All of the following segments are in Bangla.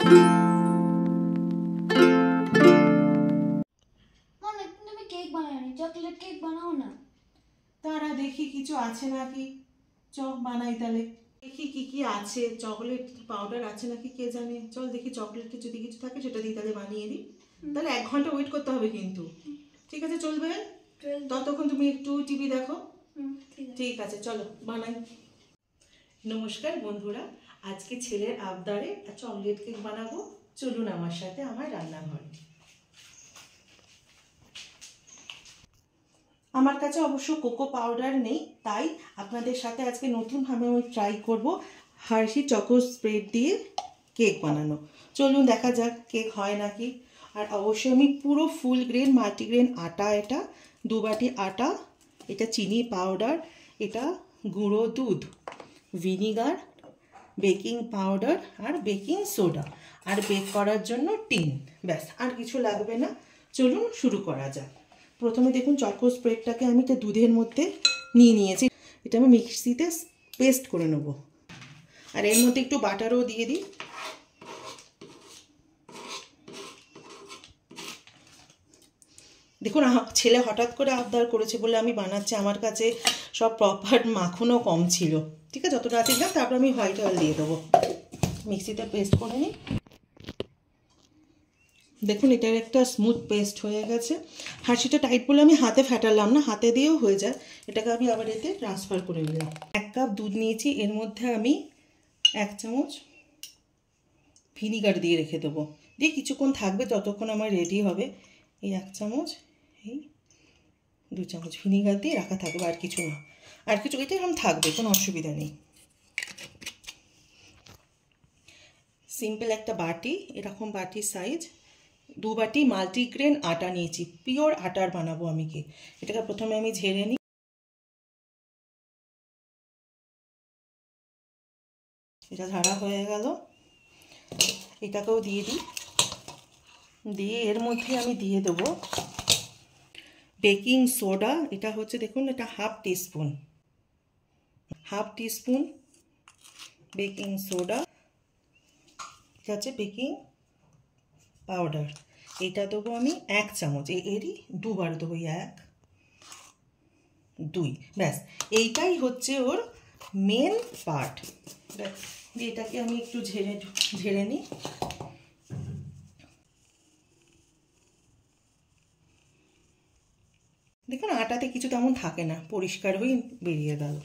তুমি কেক বানাওনি, চকলেট কেক বানাও না। তারা দেখি কিছু আছে নাকি, চক বানাই তাহলে। দেখি কি কি আছে, চকলেট পাউডার আছে নাকি কে জানে। চল দেখি চকলেট যদি কিছু থাকে সেটা দিয়ে তাহলে বানিয়ে দিই। তাহলে 1 ঘন্টা ওয়েট করতে হবে কিন্তু। ঠিক আছে চলবে? ততক্ষণ তুমি একটু টিভি দেখো। ঠিক আছে চলো বানাই। নমস্কার বন্ধুরা, আজকে ছেলের আবদারে চকলেট কেক বানাবো। চলুন আমার সাথে আমার রান্নাঘরে। আমার কাছে অবশ্য কোকো পাউডার নেই, তাই আপনাদের সাথে আজকে নতুনভাবে আমি ট্রাই করব হার্শি চকো স্প্রেড দিয়ে কেক বানানো। চলুন দেখা যাক কেক হয় নাকি। আর অবশ্যই আমি পুরো ফুল গ্রেন মাল্টিগ্রেন আটা, এটা 2 বাটি আটা, এটা চিনি পাউডার, এটা গুঁড়ো দুধ, ভিনিগার, বেকিং পাউডার আর বেকিং সোডা, আর বেক করার জন্য টিন, ব্যাস আর কিছু লাগবে না। চলুন শুরু করা যাক। প্রথমে দেখুন চকো স্প্রেডটাকে আমি তো দুধের মধ্যে নিয়েছি, এটা আমি মিক্সিতে পেস্ট করে নেব। আর এর মধ্যে একটু বাটারও দিয়ে দিই। দেখুন ছেলে হঠাৎ করে আবদার করেছে বলে আমি বানাচ্ছি, আমার কাছে সব প্রপার মাখনও কম ছিল। ঠিক আছে, যতটা আছে দিলাম, তারপর আমি হোয়াইট অয়েল দিয়ে দেবো। মিক্সিতে পেস্ট করে নিই। দেখুন এটার একটা স্মুথ পেস্ট হয়ে গেছে। হাঁড়িটা টাইট বলে আমি হাতে ফেটালাম না, হাতে দিয়েও হয়ে যায়। এটাকে আমি আবার এতে ট্রান্সফার করে নিলাম। 1 কাপ দুধ নিয়েছি, এর মধ্যে আমি 1 চামচ ভিনিগার দিয়ে রেখে দেবো। দিয়ে কিছুক্ষণ থাকবে, ততক্ষণ আমার রেডি হবে। এই 1 চামচ, এই 2 চামচ ভিনিগার দিয়ে রাখা থাকবে, আর কিছু না। আর কিছু এটা এরকম থাকবে, কোনো অসুবিধা নেই। সিম্পল একটা বাটি, এরকম বাটি সাইজ, 2 বাটি মাল্টিগ্রেন আটা নিয়েছি। পিওর আটার বানাবো আমি কেক। এটাকে প্রথমে আমি ঝেড়ে নিই। এটা ঝাড়া হয়ে গেল, এটাকেও দিয়ে দিই। দিয়ে এর মধ্যে আমি দিয়ে দেবো বেকিং সোডা। এটা হচ্ছে দেখুন, এটা হাফ টিস্পুন বেকিং সোডা। এটা হচ্ছে বেকিং পাউডার, এটা দেবো আমি 1 চামচ। এরই 2 বার দেবো, 1 2, ব্যাস এইটাই হচ্ছে ওর মেন পার্ট। এটাকে আমি একটু ঝেড়ে নিই। দেখুন আটাতে কিছু তেমন থাকে না, পরিষ্কার হয়ে বেরিয়ে গেল।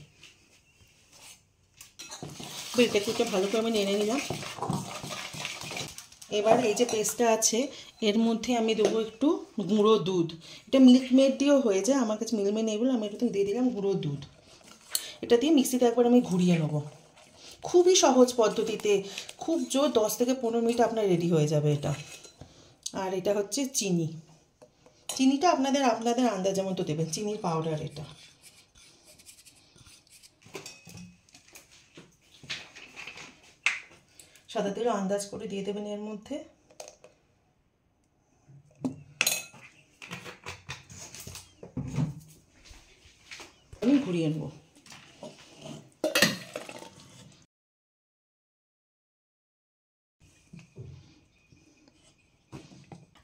এটাকে একটু ভালো করে আমি নেড়ে নিলাম। এবার এই যে পেস্টটা আছে, এর মধ্যে আমি দেবো একটু গুঁড়ো দুধ। এটা মিল্ক মেড দিয়েও হয়ে যায়, আমার কাছে মিল্ক মেড নেই বলে আমি একটু দিয়ে দিলাম গুঁড়ো দুধ। এটা দিয়ে মিক্সিতে একবার আমি ঘুরিয়ে নেবো। খুবই সহজ পদ্ধতিতে, খুব জোর 10 থেকে 15 মিনিট আপনার রেডি হয়ে যাবে এটা। আর এটা হচ্ছে চিনিটা আপনাদের আন্দাজ মতো দেবেন, চিনির পাউডার এটা। সাদা তেলও আন্দাজ করে দিয়ে দেবেন এর মধ্যে। আমি ঘুরিয়ে নেব।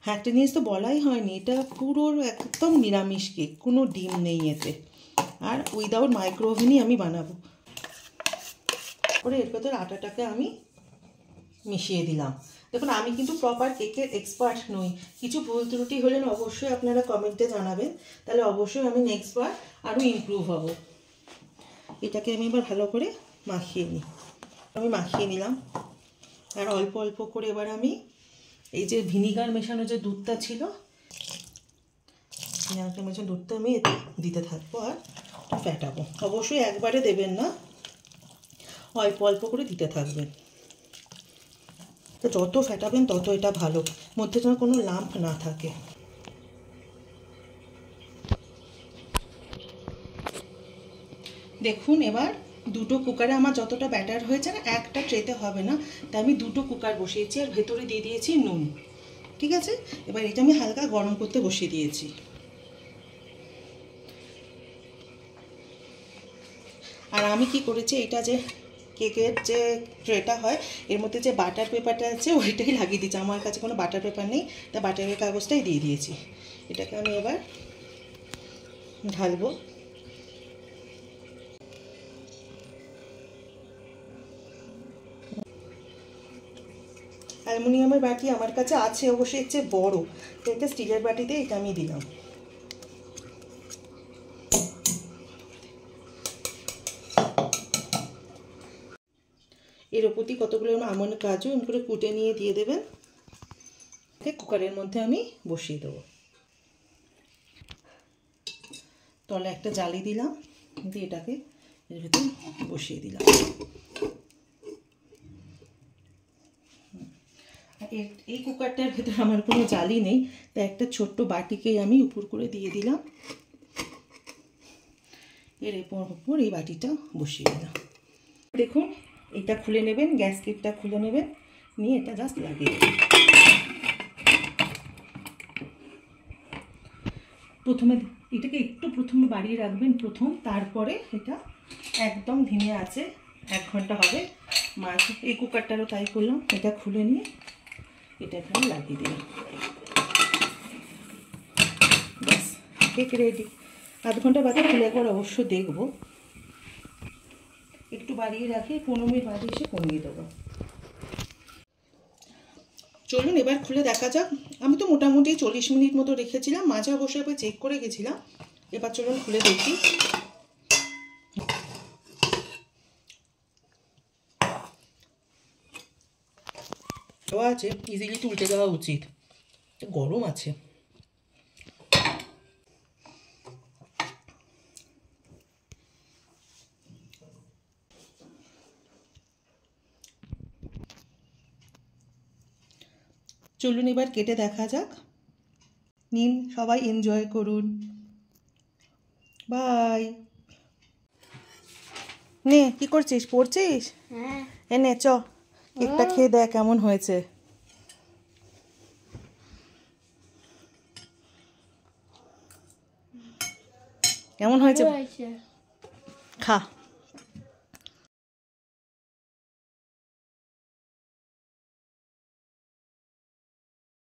হ্যাঁ, একটা জিনিস তো বলাই হয়নি, এটা পুরো একদম নিরামিষ কেক, কোনো ডিম নেই এতে। আর উইদাউট মাইক্রোওভেনই আমি বানাবো। পরে এর ভেতর আটাটাকে আমি মিশিয়ে দিলাম। দেখুন আমি কিন্তু প্রপার কেকের এক্সপার্ট নই, কিছু ভুল ত্রুটি হলে অবশ্যই আপনারা কমেন্টে জানাবেন, তাহলে অবশ্যই আমি নেক্সট বার আরও ইমপ্রুভ হব। এটাকে আমি এবার ভালো করে মাখিয়ে নিই। আমি মাখিয়ে নিলাম। আর অল্প অল্প করে এবার আমি এই যে ভিনিগার মেশানো যে দুধটা ছিল, ভিনিগার মেশানো দুধটা আমি এতে দিতে থাকবো আর ফেটাবো। অবশ্যই একবারে দেবেন না, অল্প অল্প করে দিতে থাকবেন। তো যত ফেটাবেন তত এটা ভালো, মধ্যে যেন কোনো লাম্প না থাকে। দেখুন এবার 2টো কুকারে আমার যতটা ব্যাটার হয়েছে না, একটা ট্রেতে হবে না, তাই আমি 2টো কুকার বসিয়েছি। আর ভেতরে দিয়ে দিয়েছি নুন। ঠিক আছে, এবার এটা আমি হালকা গরম করতে বসিয়ে দিয়েছি। আর আমি কি করেছি, এটা যে কেকের যে ট্রেটা হয় এর মধ্যে যে বাটার পেপারটা আছে ওইটাই লাগিয়ে দিচ্ছি। আমার কাছে কোনো বাটার পেপার নেই, তা বাটারের কাগজটাই দিয়ে দিয়েছি। এটাকে আমি এবার ঢালবো। অ্যালুমিনিয়ামের বাটি আমার কাছে আছে, অবশ্যই এর চেয়ে বড়, তো এটা স্টিলের বাটিতে এটা আমি দিলাম। এর ওপর দিয়ে কতগুলো আমন্ড কাজু এমন করে কুটে নিয়ে দিয়ে দেবেন। কুকারের মধ্যে আমি বসিয়ে দেবো। তলে একটা জালি দিলাম, দিয়ে এটাকে এর ভেতর বসিয়ে দিলাম। এই কুকারটার ভেতর আমার কোনো জালি নেই, তাই একটা ছোট্ট বাটিকেই আমি উপর করে দিয়ে দিলাম। এর উপর এই বাটিটা বসিয়ে দিলাম। দেখুন এটা খুলে নেবেন, গ্যাস লিডটা খুলে নেবেন, নিয়ে এটা জাস্ট লাগিয়ে দেবেন। প্রথমে এটাকে একটু প্রথমে বাড়িয়ে রাখবেন প্রথম, তারপরে এটা একদম ধিমে আছে 1 ঘন্টা হবে। মাছ এই কুকারটারও তাই করলাম, এটা খুলে নিয়ে এটা এখানে লাগিয়ে দিলাম। ব্যাস, কেক রেডি। 1/2 ঘন্টা বাদে খুলে একবার অবশ্য দেখবো। একটু বাড়িয়ে রাখি, 15 মিনিট বাদে এসে কমিয়ে দেবো। চলুন এবার খুলে দেখা যাক। আমি তো মোটামুটি 40 মিনিট মতো রেখেছিলাম, মাঝে অবশ্যই আবার চেক করে গেছিলাম। এবার চলুন খুলে দেখি। আছে ইজিলি তুলতে দেওয়া উচিত, গরম আছে। চলুন এবার কেটে দেখা যাক। নিন সবাই এনজয় করুন। বাই। নে কি করছিস, পড়ছিস? হ্যাঁ। এনে চ কেকটা খেয়ে দেখ কেমন হয়েছে। কেমন হয়েছে? হয়েছে। খা।